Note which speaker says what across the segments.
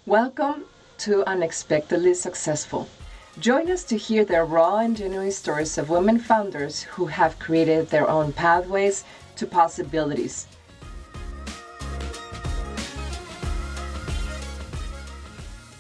Speaker 1: Welcome to Unexpectedly Successful. Join us to hear the raw and genuine stories of women founders who have created their own pathways to possibilities.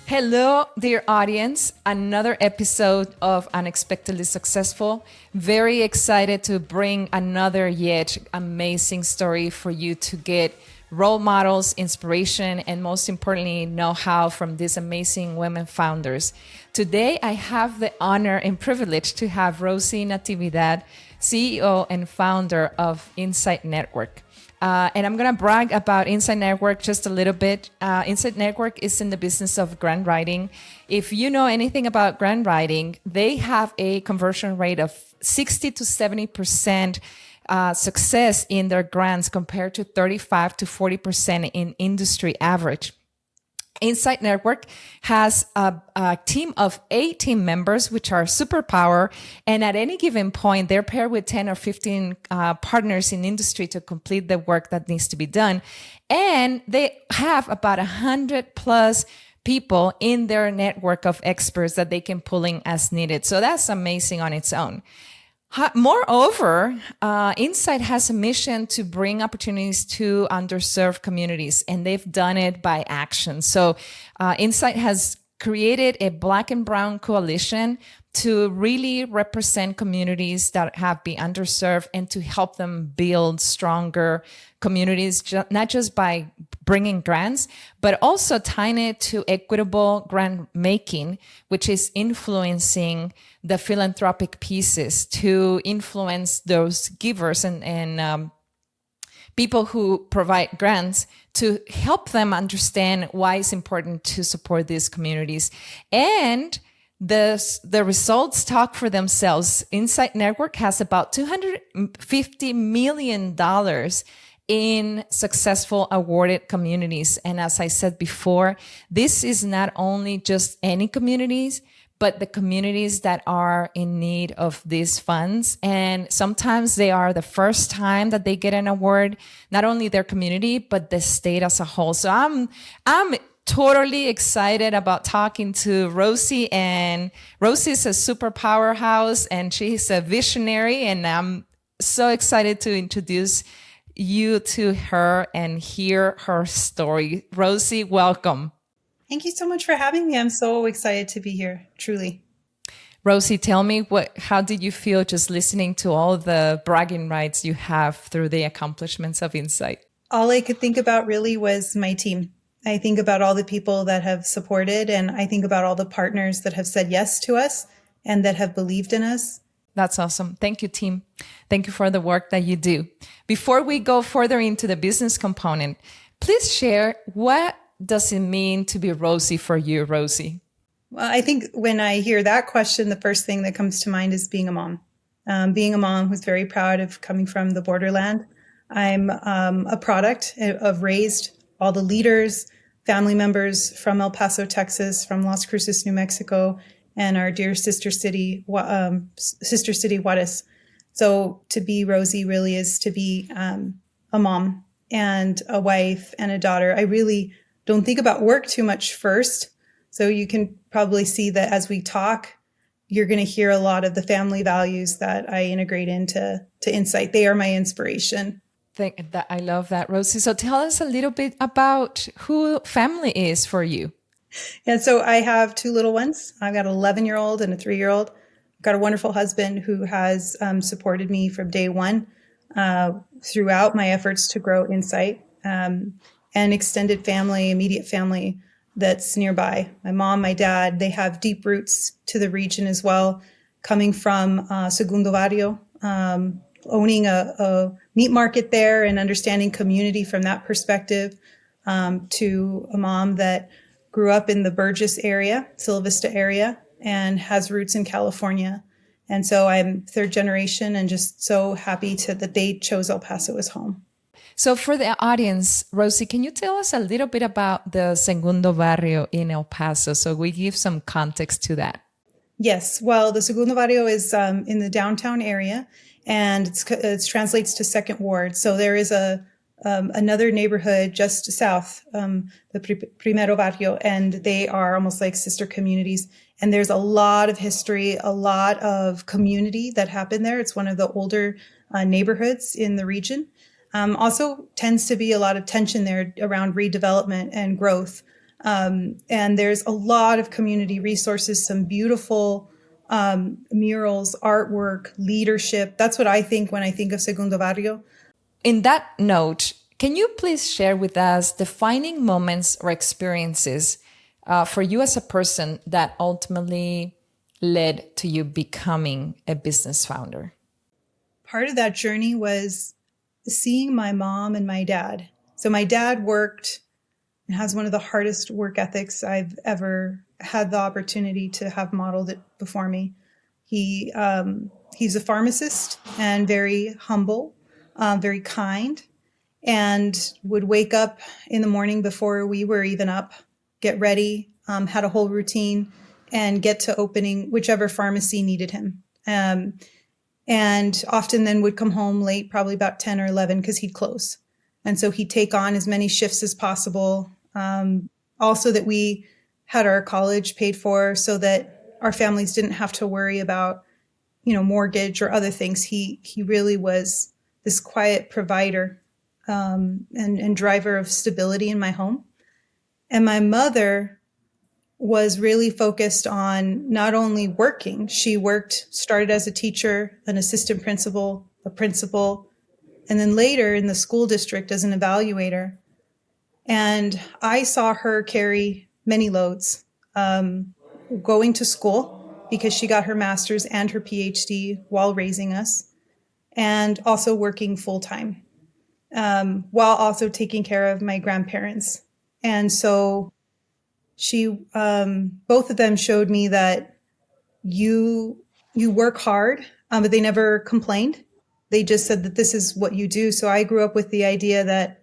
Speaker 2: Hello, dear audience. Another episode of Unexpectedly Successful. Very excited to bring another yet amazing story for you to get role models, inspiration, and most importantly, know-how from these amazing women founders. Today, I have the honor and privilege to have Rosey Natividad, CEO and founder of Incite Network. And I'm going to brag about Incite Network just a little bit. Incite Network is in the business of grant writing. If you know anything about grant writing, they have a conversion rate of 60 to 70% success in their grants compared to 35 to 40% in industry average. Incite Network has a team of 18 members, which are superpower. And at any given point, they're paired with 10 or 15 partners in industry to complete the work that needs to be done. And they have about 100 plus people in their network of experts that they can pull in as needed. So that's amazing on its own. Moreover, Incite has a mission to bring opportunities to underserved communities, and they've done it by action. So Incite has created a Black and Brown coalition to really represent communities that have been underserved and to help them build stronger communities, not just by bringing grants, but also tying it to equitable grant making, which is influencing the philanthropic pieces to influence those givers and people who provide grants to help them understand why it's important to support these communities. And the results talk for themselves. Incite Network has about $250 million in successful awarded communities. And as I said before, this is not only just any communities, but the communities that are in need of these funds. And sometimes they are the first time that they get an award, not only their community, but the state as a whole. So I'm totally excited about talking to Rosey, and Rosey is a super powerhouse and she's a visionary. And I'm so excited to introduce you to her and hear her story. Rosey, welcome.
Speaker 3: Thank you so much for having me. I'm so excited to be here, truly.
Speaker 2: Rosey, tell me, how did you feel just listening to all the bragging rights you have through the accomplishments of Incite?
Speaker 3: All I could think about really was my team. I think about all the people that have supported, and I think about all the partners that have said yes to us and that have believed in us.
Speaker 2: That's awesome. Thank you, team. Thank you for the work that you do. Before we go further into the business component, please share, what does it mean to be Rosey for you, Rosey?
Speaker 3: Well, I think when I hear that question, the first thing that comes to mind is being a mom. Being a mom who's very proud of coming from the borderland. I'm a product of raised all the leaders, family members from El Paso, Texas, from Las Cruces, New Mexico, and our dear sister city, Juarez. So to be Rosey really is to be a mom and a wife and a daughter. I really don't think about work too much first. So you can probably see that as we talk, you're going to hear a lot of the family values that I integrate into Incite. They are my inspiration.
Speaker 2: I love that, Rosey. So tell us a little bit about who family is for you.
Speaker 3: And so I have two little ones. I've got an 11-year-old and a 3-year-old. I've got a wonderful husband who has supported me from day one throughout my efforts to grow Incite. And extended family, immediate family that's nearby. My mom, my dad, they have deep roots to the region as well, coming from Segundo Barrio, owning a meat market there and understanding community from that perspective, to a mom that grew up in the Burgess area, Silla Vista area, and has roots in California. And so I'm third generation and just so happy that they chose El Paso as home.
Speaker 2: So for the audience, Rosey, can you tell us a little bit about the Segundo Barrio in El Paso so we give some context to that?
Speaker 3: Yes. Well, the Segundo Barrio is in the downtown area, and it translates to Second Ward. So there is a another neighborhood just south, the Primero Barrio, and they are almost like sister communities. And there's a lot of history, a lot of community that happened there. It's one of the older neighborhoods in the region. Also tends to be a lot of tension there around redevelopment and growth. And there's a lot of community resources, some beautiful murals, artwork, leadership. That's what I think when I think of Segundo Barrio.
Speaker 2: In that note, can you please share with us defining moments or experiences for you as a person that ultimately led to you becoming a business founder?
Speaker 3: Part of that journey was seeing my mom and my dad. So my dad worked and has one of the hardest work ethics I've ever had the opportunity to have modeled it before me. He's a pharmacist and very humble, very kind, and would wake up in the morning before we were even up, get ready, had a whole routine, and get to opening whichever pharmacy needed him. And often then would come home late, probably about 10 or 11, because he'd close. And so he'd take on as many shifts as possible. Also that we had our college paid for so that our families didn't have to worry about, mortgage or other things. He really was this quiet provider and driver of stability in my home. And my mother was really focused on not only working, she started as a teacher, an assistant principal, a principal, and then later in the school district as an evaluator. And I saw her carry many loads, going to school because she got her master's and her PhD while raising us, and also working full time, while also taking care of my grandparents. And so both of them showed me that you work hard, but they never complained. They just said that this is what you do. So I grew up with the idea that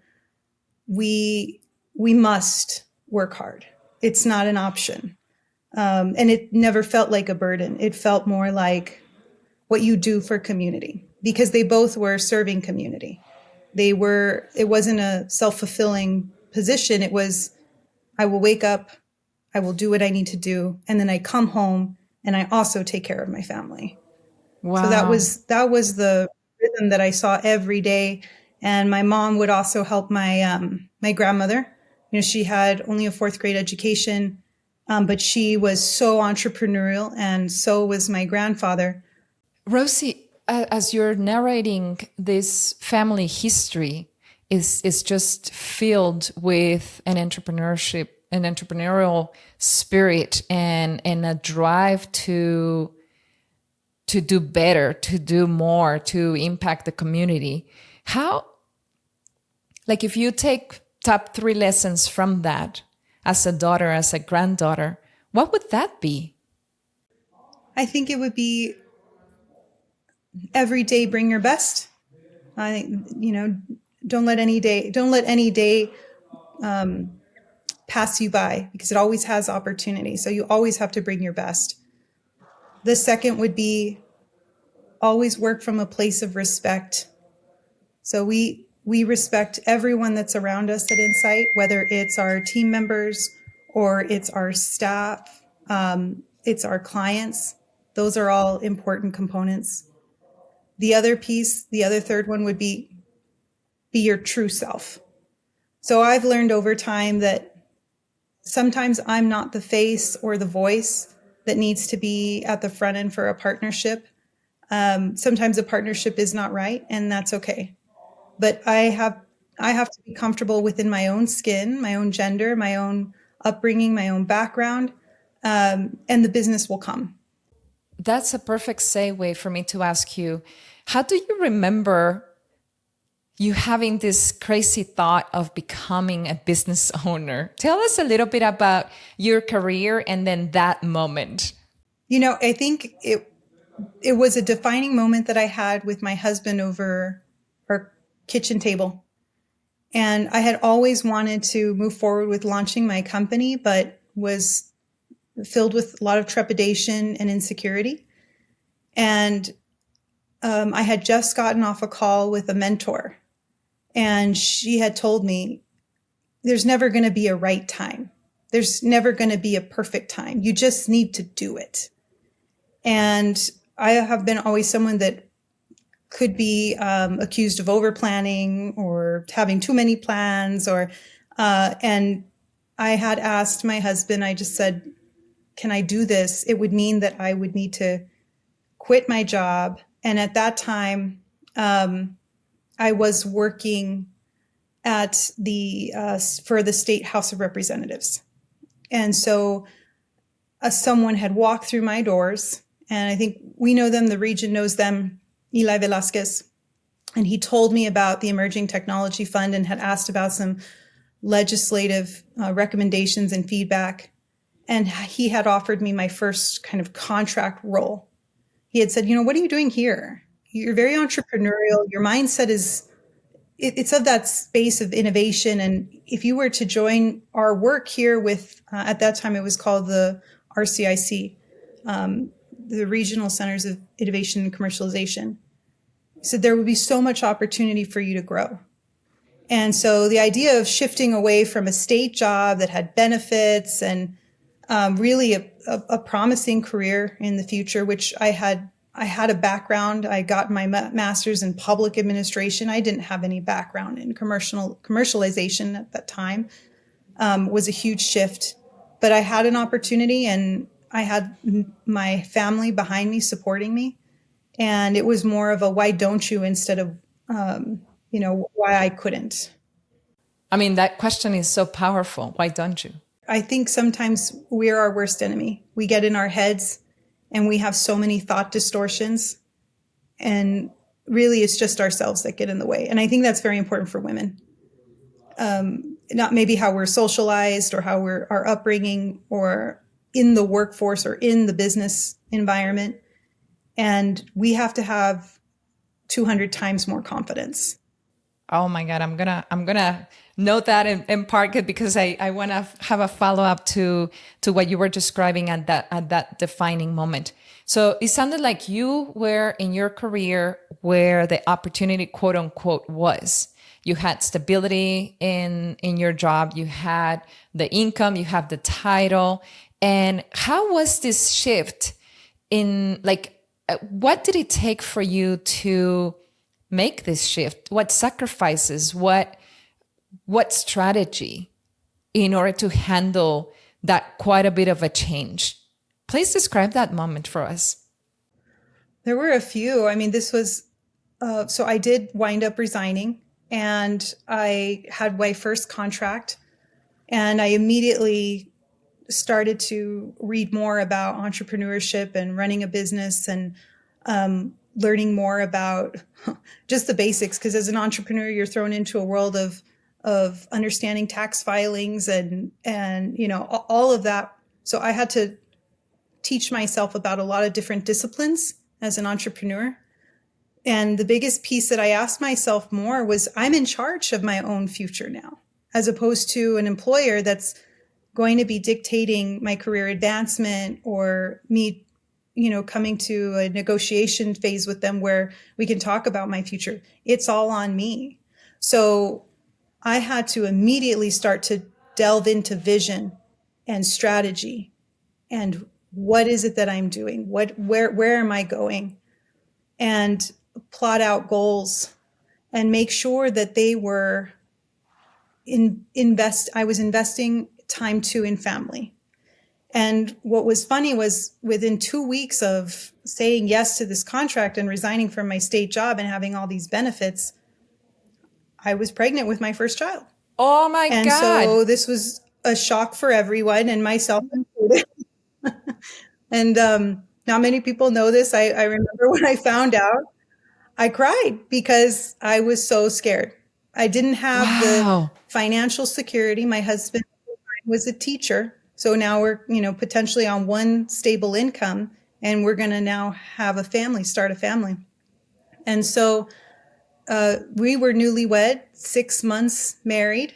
Speaker 3: we must work hard. It's not an option. And it never felt like a burden. It felt more like what you do for community, because they both were serving community. It wasn't a self-fulfilling position. It was, I will wake up, I will do what I need to do, and then I come home and I also take care of my family.
Speaker 2: Wow.
Speaker 3: So that was the rhythm that I saw every day. And my mom would also help my grandmother. She had only a 4th grade education, but she was so entrepreneurial, and so was my grandfather.
Speaker 2: Rosey, as you're narrating this family history, is just filled with an entrepreneurial spirit and a drive to do better, to do more, to impact the community. How, like, if you take top 3 lessons from that as a daughter, as a granddaughter, what would that be?
Speaker 3: I think it would be every day bring your best. Don't let any day pass you by, because it always has opportunity. So you always have to bring your best. The second would be always work from a place of respect. So we respect everyone that's around us at Incite, whether it's our team members or it's our staff, it's our clients. Those are all important components. The other third one would be your true self. So I've learned over time that sometimes I'm not the face or the voice that needs to be at the front end for a partnership. Sometimes a partnership is not right, and that's okay. But I have to be comfortable within my own skin, my own gender, my own upbringing, my own background, and the business will come.
Speaker 2: That's a perfect segue for me to ask you, how do you remember you having this crazy thought of becoming a business owner? Tell us a little bit about your career and then that moment.
Speaker 3: I think it was a defining moment that I had with my husband over our kitchen table. And I had always wanted to move forward with launching my company, but was filled with a lot of trepidation and insecurity. And I had just gotten off a call with a mentor. And she had told me, there's never going to be a right time. There's never going to be a perfect time. You just need to do it. And I have been always someone that could be accused of over planning or having too many plans, and I had asked my husband, I just said, can I do this? It would mean that I would need to quit my job. And at that time, I was working at for the State House of Representatives. And so someone had walked through my doors, and I think we know them, the region knows them, Eli Velasquez. And he told me about the Emerging Technology Fund and had asked about some legislative recommendations and feedback. And he had offered me my first kind of contract role. He had said, what are you doing here? You're very entrepreneurial. Your mindset it's of that space of innovation. And if you were to join our work here with, at that time, it was called the RCIC, the Regional Centers of Innovation and Commercialization. He said there would be so much opportunity for you to grow. And so the idea of shifting away from a state job that had benefits and really a promising career in the future, which I had a background. I got my master's in public administration. I didn't have any background in commercialization at that time. Was a huge shift, but I had an opportunity, and I had my family behind me supporting me. And it was more of a why don't you instead of, why I couldn't.
Speaker 2: I mean, that question is so powerful. Why don't you?
Speaker 3: I think sometimes we're our worst enemy. We get in our heads and we have so many thought distortions, and really it's just ourselves that get in the way. And I think that's very important for women. Not maybe how we're socialized or how our upbringing or in the workforce or in the business environment. And we have to have 200 times more confidence.
Speaker 2: Oh my God, I'm gonna note that in part because I want to have a follow up to what you were describing at that defining moment. So it sounded like you were in your career where the opportunity, quote unquote, was. You had stability in your job, you had the income, you have the title. And how was this shift what did it take for you to make this shift? What sacrifices, what strategy in order to handle that quite a bit of a change? Please describe that moment for us.
Speaker 3: There were a few. I mean, this was, so I did wind up resigning, and I had my first contract, and I immediately started to read more about entrepreneurship and running a business, and learning more about just the basics. Because as an entrepreneur, you're thrown into a world of understanding tax filings and all of that. So I had to teach myself about a lot of different disciplines as an entrepreneur. And the biggest piece that I asked myself more was, I'm in charge of my own future now, as opposed to an employer that's going to be dictating my career advancement or me, coming to a negotiation phase with them where we can talk about my future. It's all on me. So I had to immediately start to delve into vision and strategy and what is it that I'm doing? Where am I going? And plot out goals and make sure that they were I was investing time too in family. And what was funny was within 2 weeks of saying yes to this contract and resigning from my state job and having all these benefits, I was pregnant with my first child.
Speaker 2: Oh my God.
Speaker 3: And so this was a shock for everyone, and myself included. And not many people know this. I remember when I found out, I cried because I was so scared. I didn't have the financial security. My husband was a teacher. So now we're, potentially on one stable income, and we're going to now have start a family. And so we were newlywed, 6 months married.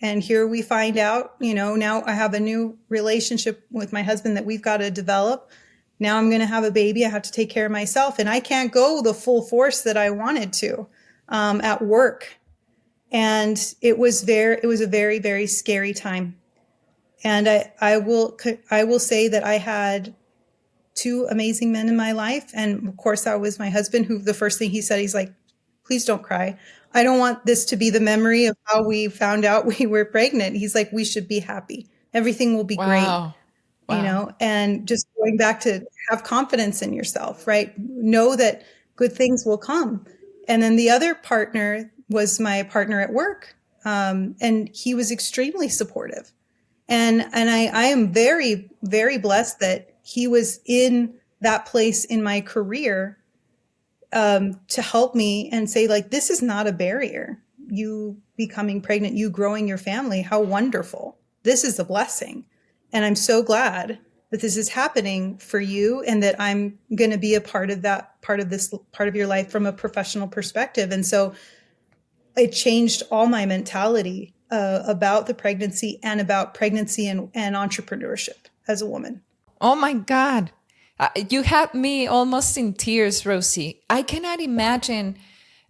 Speaker 3: And here we find out, now I have a new relationship with my husband that we've got to develop. Now I'm going to have a baby. I have to take care of myself, and I can't go the full force that I wanted to at work. And it was a very, very scary time. And I will say that I had two amazing men in my life. And of course, that was my husband, who the first thing he said, he's like, please don't cry. I don't want this to be the memory of how we found out we were pregnant. He's like, we should be happy. Everything will be great,
Speaker 2: Wow. Wow.
Speaker 3: and just going back to have confidence in yourself, right? Know that good things will come. And then the other partner was my partner at work. And he was extremely supportive. And I am very, very blessed that he was in that place in my career, to help me and say, like, this is not a barrier. You becoming pregnant, you growing your family, how wonderful. This is a blessing. And I'm so glad that this is happening for you, and that I'm going to be a part of that, part of your life from a professional perspective. And so it changed all my mentality about the pregnancy, and about pregnancy and entrepreneurship as a woman.
Speaker 2: Oh my God. You had me almost in tears, Rosey. I cannot imagine.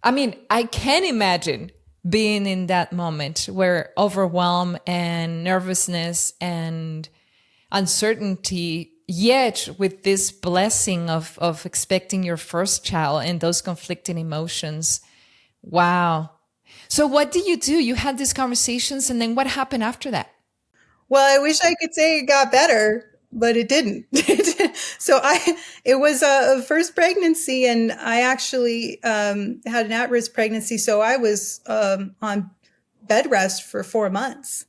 Speaker 2: I mean, I can imagine being in that moment where overwhelm and nervousness and uncertainty, yet with this blessing of expecting your first child and those conflicting emotions. Wow. So what do? You had these conversations, and then what happened after that?
Speaker 3: Well, I wish I could say it got better, but it didn't. So it was a first pregnancy, and I actually had an at-risk pregnancy. So I was on bed rest for 4 months.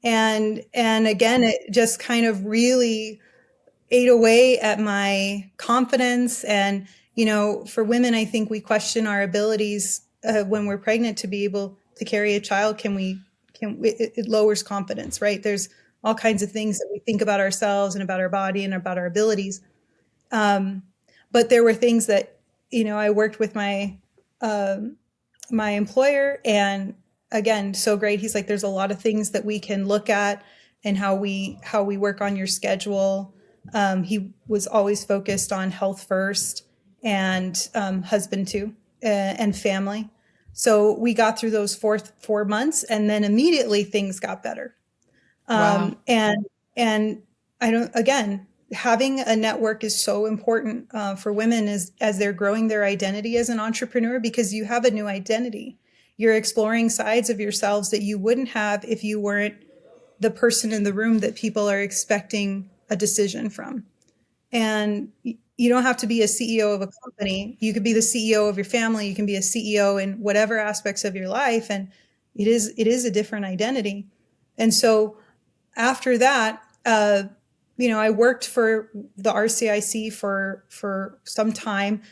Speaker 3: And again, it just kind of really ate away at my confidence. And, for women, I think we question our abilities when we're pregnant to be able to carry a child. It lowers confidence, right? There's all kinds of things that we think about ourselves and about our body and about our abilities. But there were things that, I worked with my employer, and again, so great. He's like, there's a lot of things that we can look at, and how we work on your schedule. He was always focused on health first, and husband too, and family. So we got through those 4 months, and then immediately things got better.
Speaker 2: Wow.
Speaker 3: And again, having a network is so important for women as they're growing their identity as an entrepreneur, because you have a new identity. You're exploring sides of yourselves that you wouldn't have if you weren't the person in the room that people are expecting a decision from. And you don't have to be a CEO of a company. You could be the CEO of your family. You can be a CEO in whatever aspects of your life. And it is a different identity. And so after that, I worked for the RCIC for some time.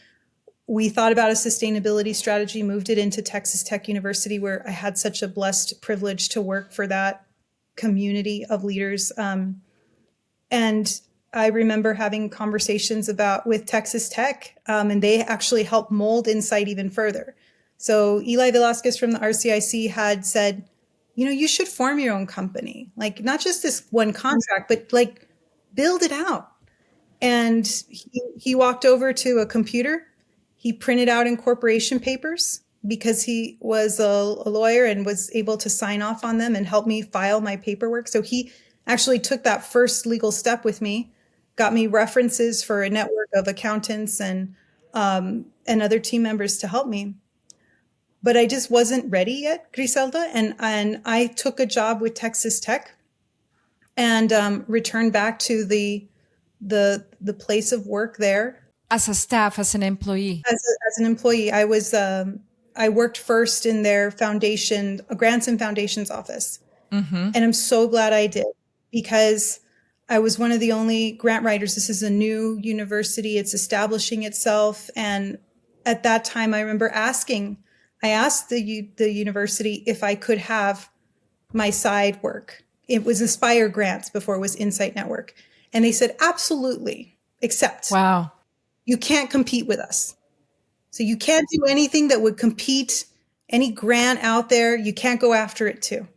Speaker 3: We thought about a sustainability strategy, moved it into Texas Tech University, where I had such a blessed privilege to work for that community of leaders. And I remember having conversations with Texas Tech, and they actually helped mold Incite even further. So Eli Velasquez from the RCIC had said, you should form your own company, like not just this one contract, but like build it out. And he walked over to a computer. He printed out incorporation papers, because he was a lawyer and was able to sign off on them and help me file my paperwork. So he actually took that first legal step with me, got me references for a network of accountants and other team members to help me. But I just wasn't ready yet, Griselda. And I took a job with Texas Tech, and returned back to the place of work there.
Speaker 2: As a staff, as an employee?
Speaker 3: As an employee, I worked first in their foundation, grants and foundations office. Mm-hmm. And I'm so glad I did, because I was one of the only grant writers. This is a new university. It's establishing itself. And at that time, I remember I asked the university if I could have my side work. It was Aspire Grants before it was Incite Network. And they said, absolutely, except
Speaker 2: wow,
Speaker 3: you can't compete with us. So you can't do anything that would compete, any grant out there. You can't go after it too.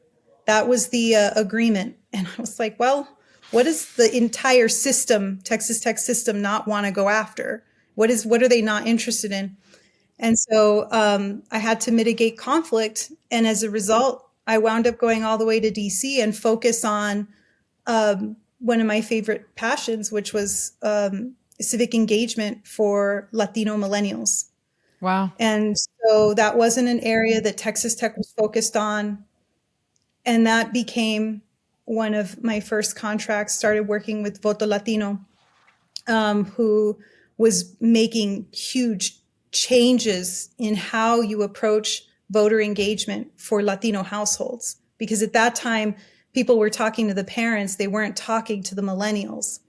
Speaker 3: That was the agreement. And I was like, well, what does the entire system, Texas Tech system, not want to go after? What are they not interested in? And so I had to mitigate conflict. And as a result, I wound up going all the way to DC and focus on one of my favorite passions, which was civic engagement for Latino millennials.
Speaker 2: Wow.
Speaker 3: And so that wasn't an area that Texas Tech was focused on. And that became one of my first contracts. Started working with Voto Latino, who was making huge changes in how you approach voter engagement for Latino households. Because at that time, people were talking to the parents, they weren't talking to the millennials.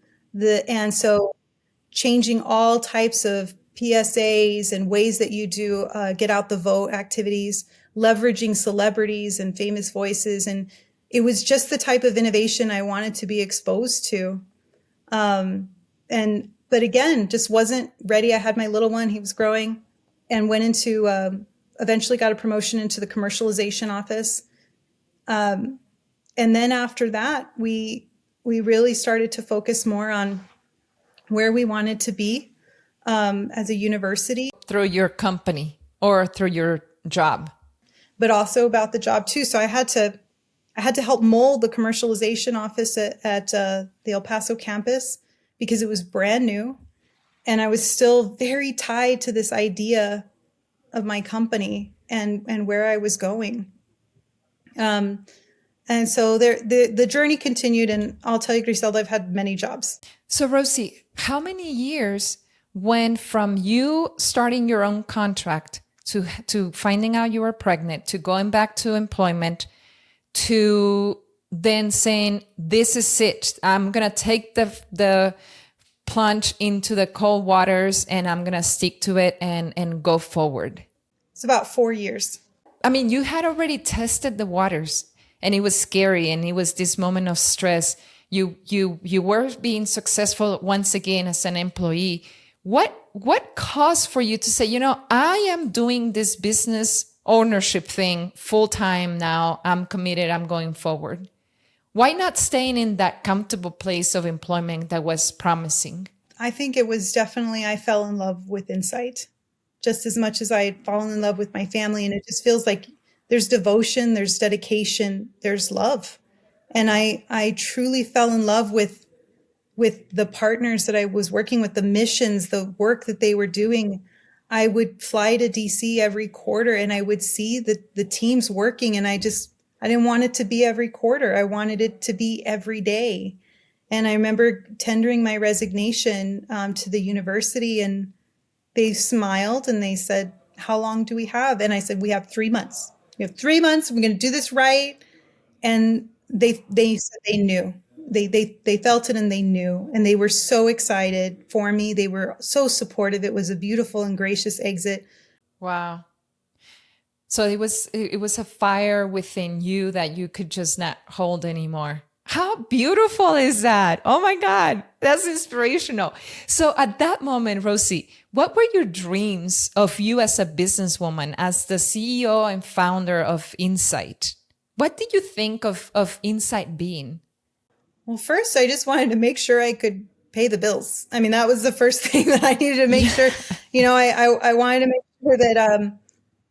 Speaker 3: And so changing all types of PSAs and ways that you do get out the vote activities, leveraging celebrities and famous voices. And it was just the type of innovation I wanted to be exposed to. But again, just wasn't ready. I had my little one, he was growing, and went into, eventually got a promotion into the commercialization office. And then after that, we really started to focus more on where we wanted to be as a university.
Speaker 2: Through your company or through your job?
Speaker 3: But also about the job too. So I had to help mold the commercialization office at the El Paso campus because it was brand new. And I was still very tied to this idea of my company and where I was going. And so the journey continued, and I'll tell you, Griselda, I've had many jobs.
Speaker 2: So Rosey, how many years went from you starting your own contract to finding out you were pregnant, to going back to employment, to then saying, this is it, I'm going to take the plunge into the cold waters and I'm going to stick to it and go forward?
Speaker 3: It's about 4 years.
Speaker 2: I mean, you had already tested the waters and it was scary and it was this moment of stress. You were being successful once again as an employee. What caused for you to say, I am doing this business ownership thing full time now. I'm committed. I'm going forward. Why not staying in that comfortable place of employment that was promising?
Speaker 3: I think it was definitely, I fell in love with Incite just as much as I had fallen in love with my family. And it just feels like there's devotion, there's dedication, there's love. And I truly fell in love with the partners that I was working with, the missions, the work that they were doing. I would fly to DC every quarter and I would see the teams working, and I didn't want it to be every quarter. I wanted it to be every day. And I remember tendering my resignation to the university, and they smiled and they said, how long do we have? And I said, we have 3 months. We have 3 months. We're going to do this right. And they said they knew. They felt it and they knew. And they were so excited for me. They were so supportive. It was a beautiful and gracious exit.
Speaker 2: Wow. So it was a fire within you that you could just not hold anymore. How beautiful is that? Oh my God, that's inspirational. So at that moment, Rosey, what were your dreams of you as a businesswoman, as the CEO and founder of Incite? What did you think of Incite being?
Speaker 3: Well, first, I just wanted to make sure I could pay the bills. I mean, that was the first thing that I needed to make sure. I wanted to make sure that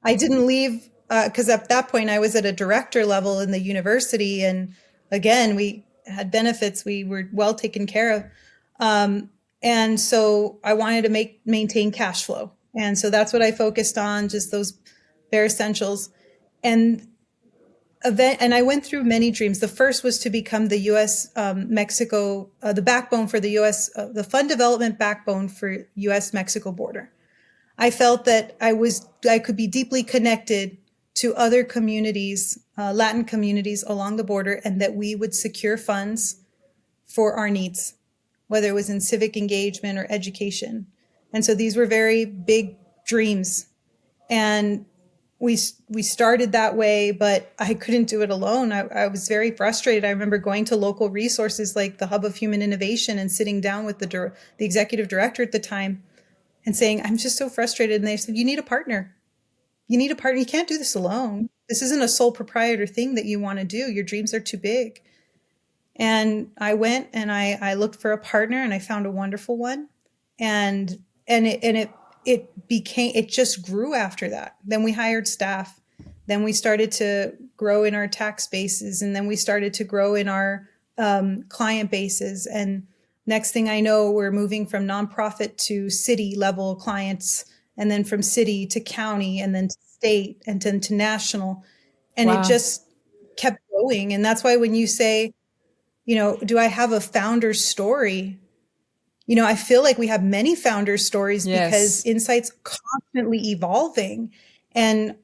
Speaker 3: I didn't leave, because at that point I was at a director level in the university. And again, we had benefits. We were well taken care of. And so I wanted to maintain cash flow. And so that's what I focused on, just those bare essentials. And I went through many dreams. The first was to become the U.S. Mexico, the backbone for the U.S., the fund development backbone for U.S.-Mexico border. I felt that I could be deeply connected to other communities, Latin communities along the border, and that we would secure funds for our needs, whether it was in civic engagement or education. And so these were very big dreams. And we started that way, but I couldn't do it alone. I was very frustrated. I remember going to local resources like the Hub of Human Innovation and sitting down with the executive director at the time and saying, I'm just so frustrated. And they said, you need a partner. You need a partner. You can't do this alone. This isn't a sole proprietor thing that you want to do. Your dreams are too big. And I went and I looked for a partner, and I found a wonderful one. And it it just grew after that. Then we hired staff. Then we started to grow in our tax bases, and then we started to grow in our client bases. And next thing I know, we're moving from nonprofit to city level clients, and then from city to county, and then to state, and then to national. And it
Speaker 2: Wow.
Speaker 3: just kept going. And that's why when you say, do I have a founder story? I feel like we have many founder stories because
Speaker 2: Yes.
Speaker 3: Incite's constantly evolving, and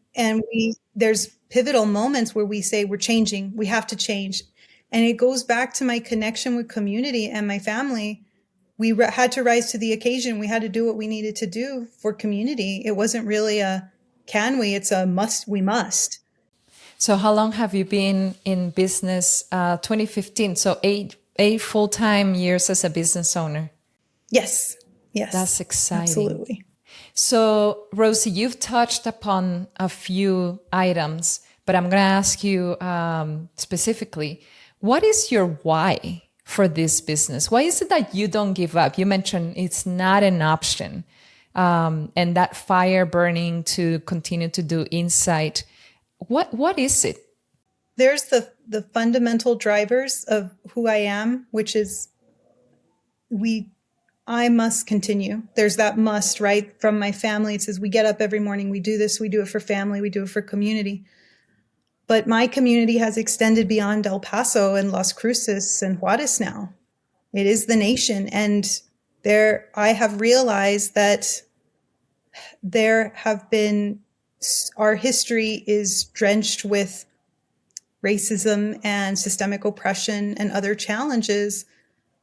Speaker 3: there's pivotal moments where we say we're changing, we have to change. And it goes back to my connection with community and my family. We had to rise to the occasion. We had to do what we needed to do for community. It wasn't really a can we, it's a must, we must.
Speaker 2: So how long have you been in business? 2015. So eight full-time years as a business owner.
Speaker 3: Yes.
Speaker 2: That's exciting.
Speaker 3: Absolutely.
Speaker 2: So, Rosey, you've touched upon a few items, but I'm going to ask you specifically, what is your why for this business? Why is it that you don't give up? You mentioned it's not an option, and that fire burning to continue to do Incite. What is it?
Speaker 3: There's the fundamental drivers of who I am, which is I must continue. There's that must, right? From my family. It says we get up every morning, we do this, we do it for family, we do it for community. But my community has extended beyond El Paso and Las Cruces and Juarez now. It is the nation. And I have realized that our history is drenched with racism and systemic oppression and other challenges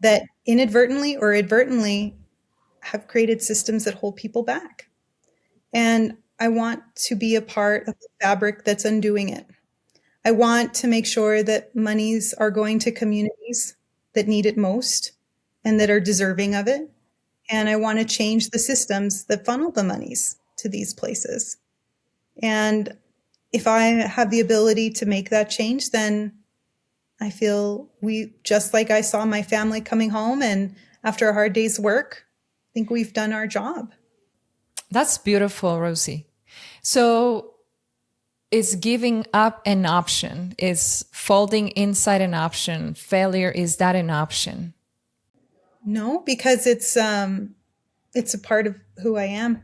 Speaker 3: that inadvertently or advertently have created systems that hold people back. And I want to be a part of the fabric that's undoing it. I want to make sure that monies are going to communities that need it most and that are deserving of it. And I want to change the systems that funnel the monies to these places. And if I have the ability to make that change, then I feel just like I saw my family coming home and after a hard day's work, I think we've done our job.
Speaker 2: That's beautiful, Rosey. So is giving up an option? Is folding Incite an option? Failure, is that an option?
Speaker 3: No, because it's a part of who I am.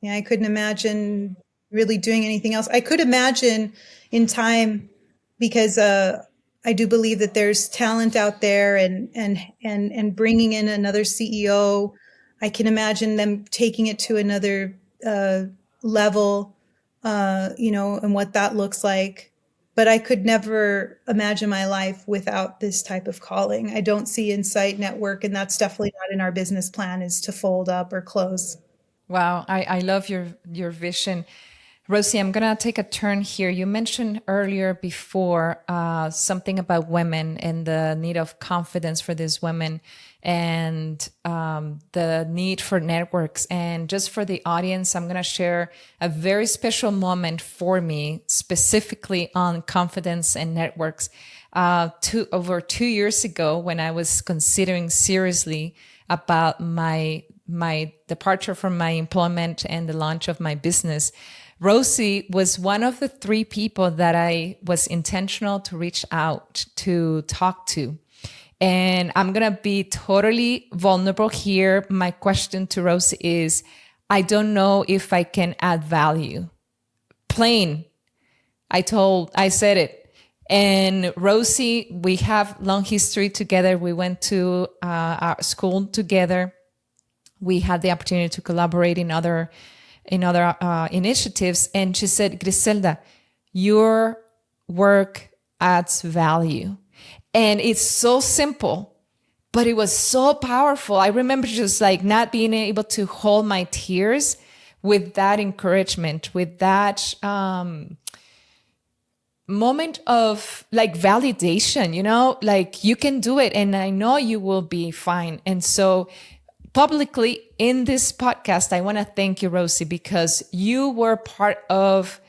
Speaker 3: Yeah, I couldn't imagine really doing anything else. I could imagine in time, because I do believe that there's talent out there, and bringing in another CEO. I can imagine them taking it to another level, and what that looks like. But I could never imagine my life without this type of calling. I don't see Incite Network, and that's definitely not in our business plan, is to fold up or close.
Speaker 2: Wow, I love your vision. Rosey, I'm going to take a turn here. You mentioned earlier before something about women and the need of confidence for these women and the need for networks. And just for the audience, I'm going to share a very special moment for me, specifically on confidence and networks. Over 2 years ago, when I was considering seriously about my departure from my employment and the launch of my business, Rosey was one of the 3 people that I was intentional to reach out to talk to. And I'm going to be totally vulnerable here. My question to Rosey is, I don't know if I can add value. Plain. I said it. And Rosey, we have long history together. We went to our school together. We had the opportunity to collaborate in other initiatives. And she said, Griselda, your work adds value. And it's so simple, but it was so powerful. I remember just like not being able to hold my tears with that encouragement, with that moment of like validation, like you can do it and I know you will be fine. And so publicly in this podcast, I want to thank you, Rosey, because you were part of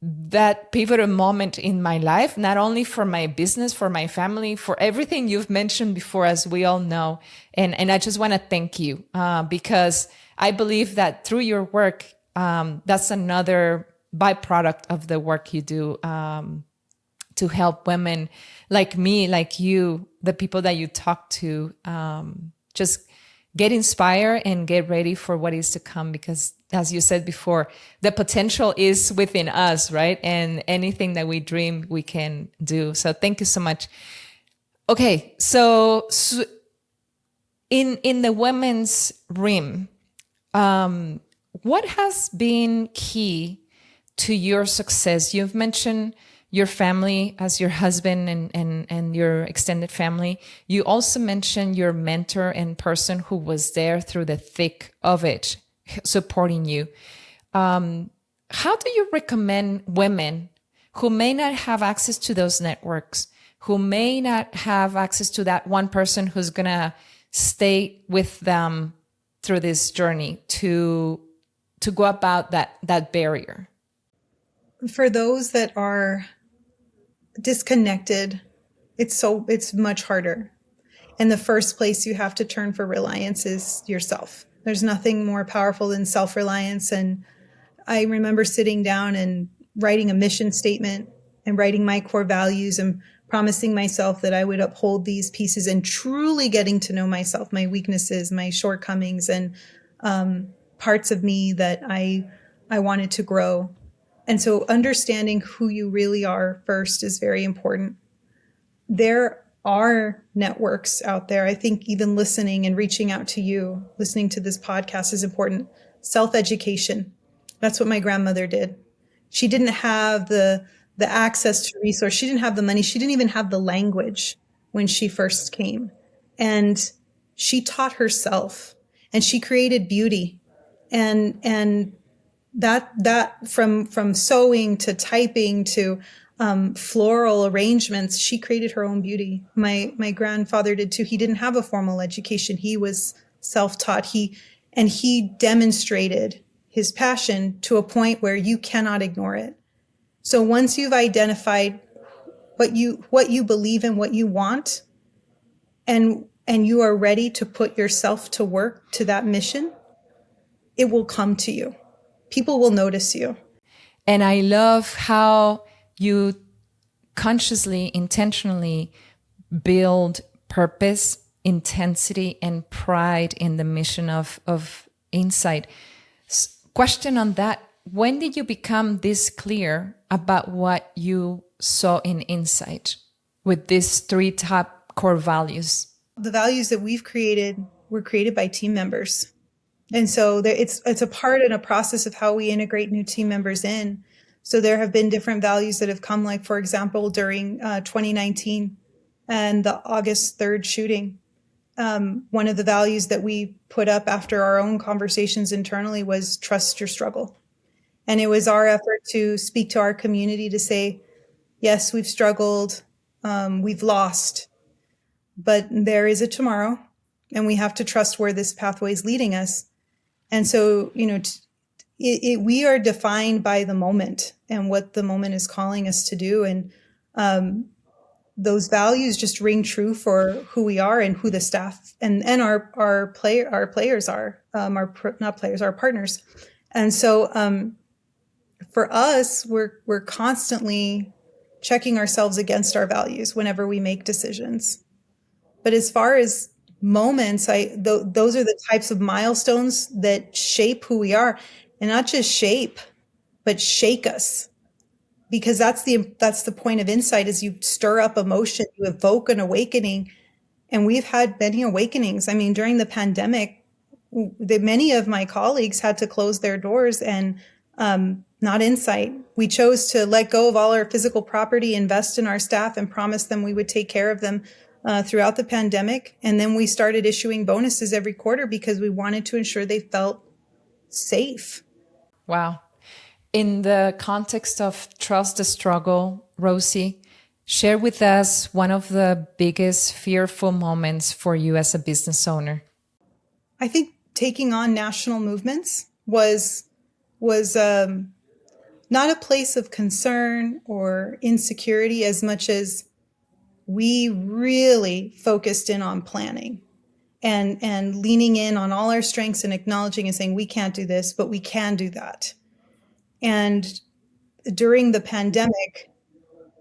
Speaker 2: that pivotal moment in my life, not only for my business, for my family, for everything you've mentioned before, as we all know. And I just want to thank you because I believe that through your work, that's another byproduct of the work you do to help women like me, like you, the people that you talk to, just get inspired and get ready for what is to come. Because as you said before, the potential is within us, right? And anything that we dream, we can do. So thank you so much. Okay, so in the women's rim, what has been key to your success? You've mentioned your family as your husband and your extended family. You also mentioned your mentor and person who was there through the thick of it, supporting you. How do you recommend women who may not have access to those networks, who may not have access to that one person who's going to stay with them through this journey to go about that barrier?
Speaker 3: For those that are disconnected, it's much harder. In the first place, you have to turn for reliance is yourself. There's nothing more powerful than self-reliance. And I remember sitting down and writing a mission statement and writing my core values and promising myself that I would uphold these pieces and truly getting to know myself, my weaknesses, my shortcomings, and parts of me that I wanted to grow. And so understanding who you really are first is very important. There are networks out there. I think even listening and reaching out to you, listening to this podcast is important. Self-education. That's what my grandmother did. She didn't have the access to resource. She didn't have the money. She didn't even have the language when she first came. And she taught herself and she created beauty. And that from sewing to typing to floral arrangements, she created her own beauty. My grandfather did too. He didn't have a formal education. He was self-taught. He demonstrated his passion to a point where you cannot ignore it. So once you've identified what you believe in, what you want, and you are ready to put yourself to work to that mission, it will come to you. People will notice you.
Speaker 2: And I love how you consciously, intentionally build purpose, intensity, and pride in the mission of Incite. Question on that. When did you become this clear about what you saw in Incite with these three top core values?
Speaker 3: The values that we've created were created by team members. And so it's a part and a process of how we integrate new team members in. So there have been different values that have come, like, for example, during 2019 and the August 3rd shooting. One of the values that we put up after our own conversations internally was trust your struggle. And it was our effort to speak to our community to say, yes, we've struggled, we've lost, but there is a tomorrow, and we have to trust where this pathway is leading us. And so, we are defined by the moment and what the moment is calling us to do. And those values just ring true for who we are and who the staff and our players are, our partners. And so, for us, we're constantly checking ourselves against our values whenever we make decisions. But as far as moments, those are the types of milestones that shape who we are, and not just shape, but shake us. Because that's the point of Incite, is you stir up emotion, you evoke an awakening. And we've had many awakenings. I mean, during the pandemic, many of my colleagues had to close their doors, and not Incite. We chose to let go of all our physical property, invest in our staff, and promise them we would take care of them throughout the pandemic. And then we started issuing bonuses every quarter because we wanted to ensure they felt safe.
Speaker 2: Wow. In the context of trust the struggle, Rosey, share with us one of the biggest fearful moments for you as a business owner.
Speaker 3: I think taking on national movements was not a place of concern or insecurity as much as we really focused in on planning and leaning in on all our strengths and acknowledging and saying, we can't do this, but we can do that. And during the pandemic,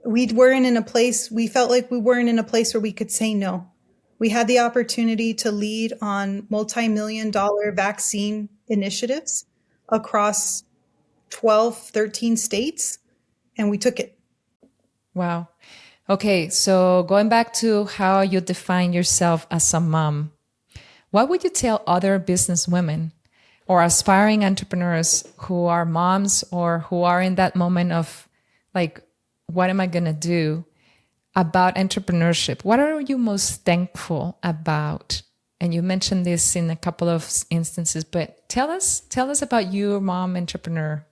Speaker 3: we felt like we weren't in a place where we could say no. We had the opportunity to lead on multi-million-dollar vaccine initiatives across 12, 13 states, and we took it.
Speaker 2: Wow. Okay, so going back to how you define yourself as a mom, what would you tell other business women or aspiring entrepreneurs who are moms or who are in that moment of like, what am I going to do about entrepreneurship? What are you most thankful about? And you mentioned this in a couple of instances, but tell us about your mom entrepreneur.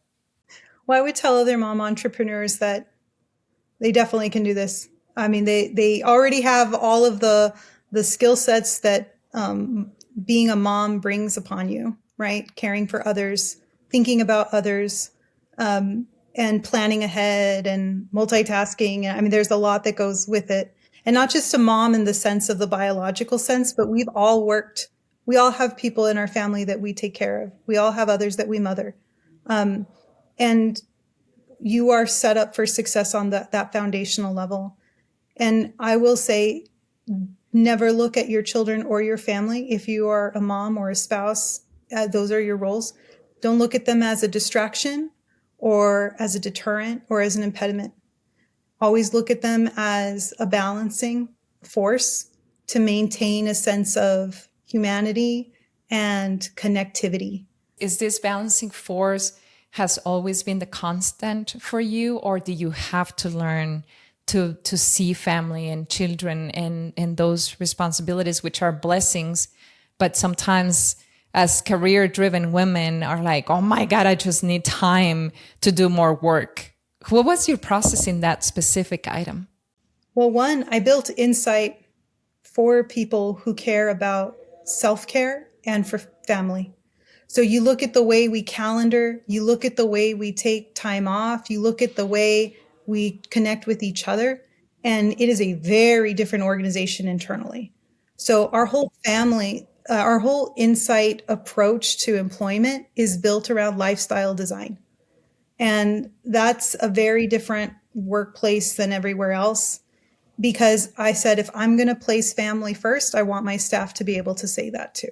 Speaker 3: Well, I would tell other mom entrepreneurs that they definitely can do this. I mean, they already have all of the skill sets that being a mom brings upon you, right? Caring for others, thinking about others, and planning ahead and multitasking. I mean, there's a lot that goes with it. And not just a mom in the sense of the biological sense, but we all have people in our family that we take care of. We all have others that we mother. And you are set up for success on that foundational level. And I will say, never look at your children or your family. If you are a mom or a spouse, those are your roles. Don't look at them as a distraction or as a deterrent or as an impediment. Always look at them as a balancing force to maintain a sense of humanity and connectivity.
Speaker 2: Is this balancing force has always been the constant for you, or do you have to learn to see family and children and those responsibilities, which are blessings, but sometimes as career-driven women are like, oh my God, I just need time to do more work. What was your process in that specific item?
Speaker 3: Well, one, I built Incite for people who care about self-care and for family. So you look at the way we calendar, you look at the way we take time off, you look at the way we connect with each other, and it is a very different organization internally. So our whole family, our whole Incite approach to employment is built around lifestyle design. And that's a very different workplace than everywhere else, because I said, if I'm going to place family first, I want my staff to be able to say that too.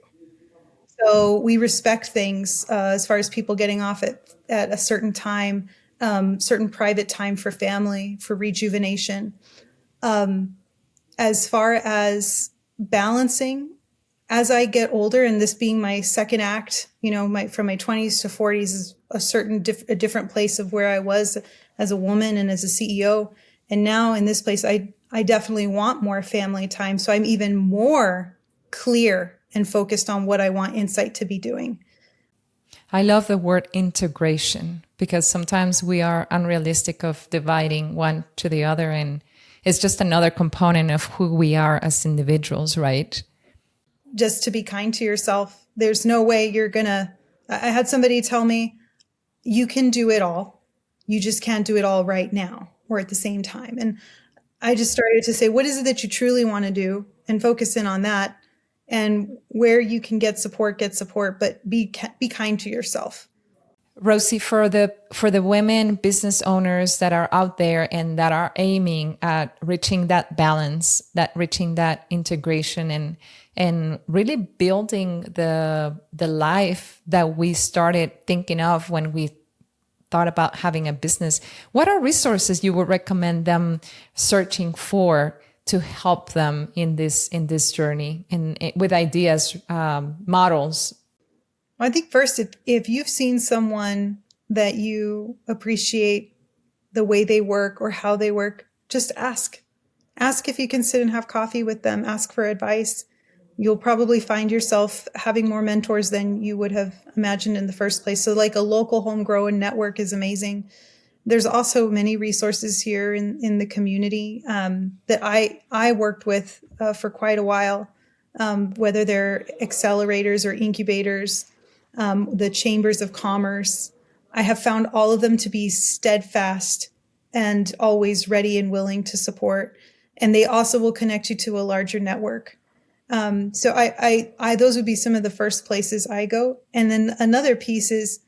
Speaker 3: So we respect things as far as people getting off at a certain time, certain private time for family, for rejuvenation. As far as balancing, as I get older, and this being my second act, from my 20s to 40s is a different place of where I was as a woman and as a CEO. And now in this place, I definitely want more family time. So I'm even more clear and focused on what I want Incite to be doing.
Speaker 2: I love the word integration, because sometimes we are unrealistic of dividing one to the other, and it's just another component of who we are as individuals, right?
Speaker 3: Just to be kind to yourself. There's no way I had somebody tell me, you can do it all. You just can't do it all right now or at the same time. And I just started to say, what is it that you truly want to do, and focus in on that. And where you can get support, but be kind to yourself.
Speaker 2: Rosey, for the women business owners that are out there and that are aiming at reaching that balance, reaching that integration and really building the life that we started thinking of when we thought about having a business, what are resources you would recommend them searching for to help them in this journey and with ideas, models?
Speaker 3: I think first, if you've seen someone that you appreciate the way they work or how they work, just ask. Ask if you can sit and have coffee with them. Ask for advice. You'll probably find yourself having more mentors than you would have imagined in the first place. So like a local homegrown network is amazing. There's also many resources here in the community that I worked with for quite a while, whether they're accelerators or incubators, the chambers of commerce, I have found all of them to be steadfast and always ready and willing to support. And they also will connect you to a larger network. So those would be some of the first places I go. And then another piece is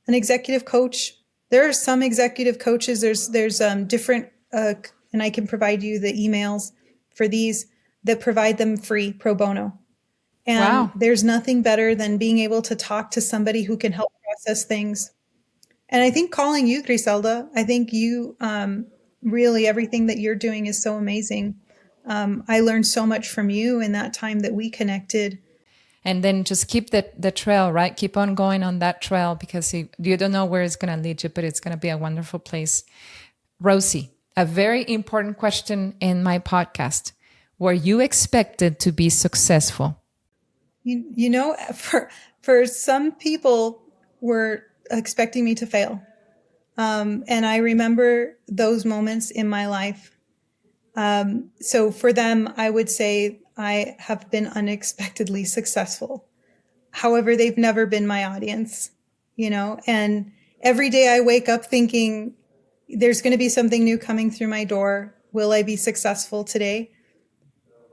Speaker 3: an executive coach. There are some executive coaches. There's different, and I can provide you the emails for these that provide them free pro bono. And
Speaker 2: Wow.
Speaker 3: there's nothing better than being able to talk to somebody who can help process things. And I think calling you, Griselda, I think you really everything that you're doing is so amazing. I learned so much from you in that time that we connected.
Speaker 2: And then just keep the trail, right? Keep on going on that trail because you don't know where it's going to lead you, but it's going to be a wonderful place. Rosey, a very important question in my podcast. Were you expected to be successful?
Speaker 3: You know, for some people were expecting me to fail. And I remember those moments in my life. So for them, I would say I have been unexpectedly successful. However, they've never been my audience, and every day I wake up thinking there's going to be something new coming through my door. Will I be successful today?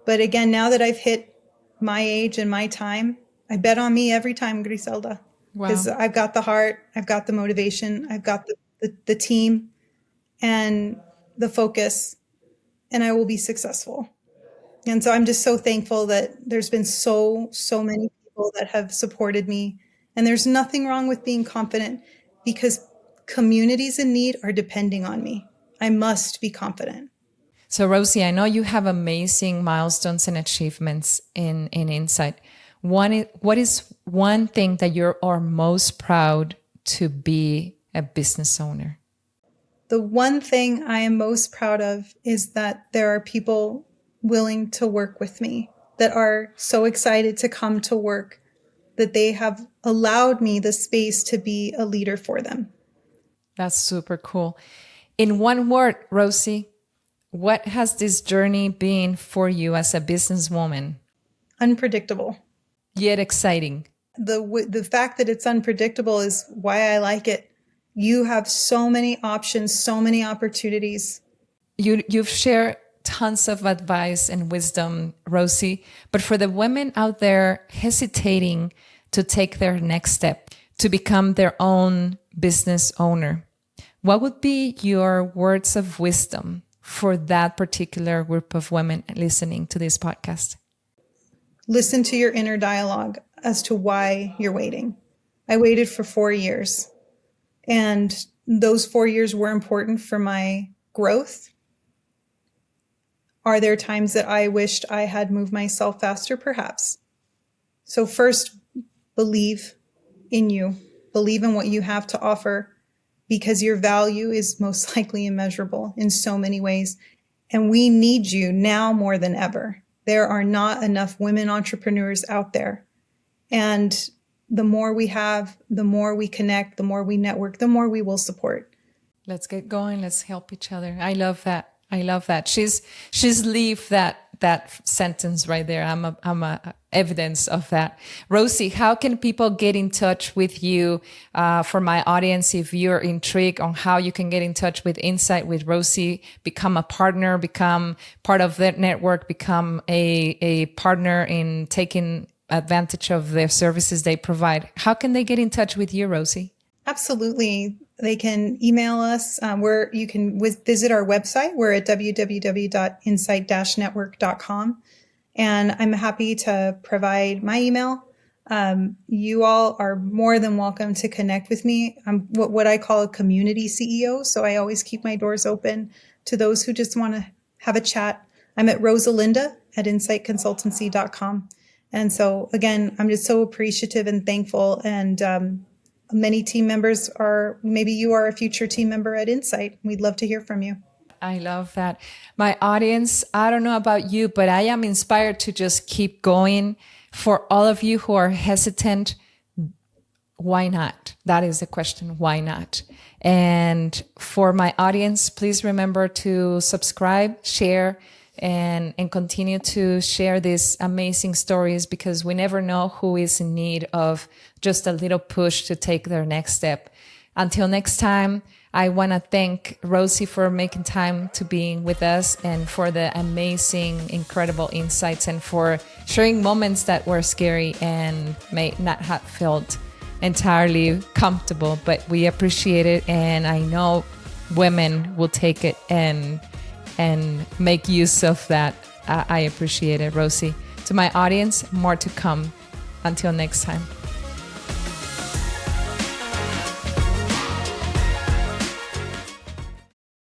Speaker 3: But again, now that I've hit my age and my time, I bet on me every time, Griselda, because I've got the heart, I've got the motivation, I've got the team and the focus, and I will be successful. And so I'm just so thankful that there's been so many people that have supported me. And there's nothing wrong with being confident because communities in need are depending on me. I must be confident.
Speaker 2: So Rosey, I know you have amazing milestones and achievements in Incite. What is one thing that you are most proud to be a business owner?
Speaker 3: The one thing I am most proud of is that there are people willing to work with me, that are so excited to come to work, that they have allowed me the space to be a leader for them.
Speaker 2: That's super cool. In one word, Rosey, what has this journey been for you as a businesswoman?
Speaker 3: Unpredictable.
Speaker 2: Yet exciting.
Speaker 3: The fact that it's unpredictable is why I like it. You have so many options, so many opportunities.
Speaker 2: You've shared tons of advice and wisdom, Rosey, but for the women out there hesitating to take their next step, to become their own business owner, what would be your words of wisdom for that particular group of women listening to this podcast?
Speaker 3: Listen to your inner dialogue as to why you're waiting. I waited for 4 years, and those 4 years were important for my growth. Are there times that I wished I had moved myself faster? Perhaps. So first, believe in you. Believe in what you have to offer, because your value is most likely immeasurable in so many ways. And we need you now more than ever. There are not enough women entrepreneurs out there. And the more we have, the more we connect, the more we network, the more we will support.
Speaker 2: Let's get going. Let's help each other. I love that. I love that. She's lived that sentence right there. I'm a evidence of that. Rosey, how can people get in touch with you? For my audience, if you're intrigued on how you can get in touch with Incite, with Rosey, become a partner, become part of that network, become a partner in taking advantage of the services they provide. How can they get in touch with you, Rosey?
Speaker 3: Absolutely. They can email us. You can visit our website. We're at www.incite-network.com. And I'm happy to provide my email. You all are more than welcome to connect with me. I'm what I call a community CEO. So I always keep my doors open to those who just want to have a chat. I'm at rosalinda@inciteconsultancy.com. And so again, I'm just so appreciative and thankful. And many team members maybe you are a future team member at Incite. We'd love to hear from you.
Speaker 2: I love that. My audience, I don't know about you, but I am inspired to just keep going. For all of you who are hesitant, why not? That is the question. Why not? And for my audience, please remember to subscribe, share, and continue to share these amazing stories, because we never know who is in need of just a little push to take their next step. Until next time, I want to thank Rosey for making time to being with us and for the amazing, incredible insights and for sharing moments that were scary and may not have felt entirely comfortable, but we appreciate it. And I know women will take it and make use of that. I appreciate it, Rosey. To my audience, more to come. Until next time.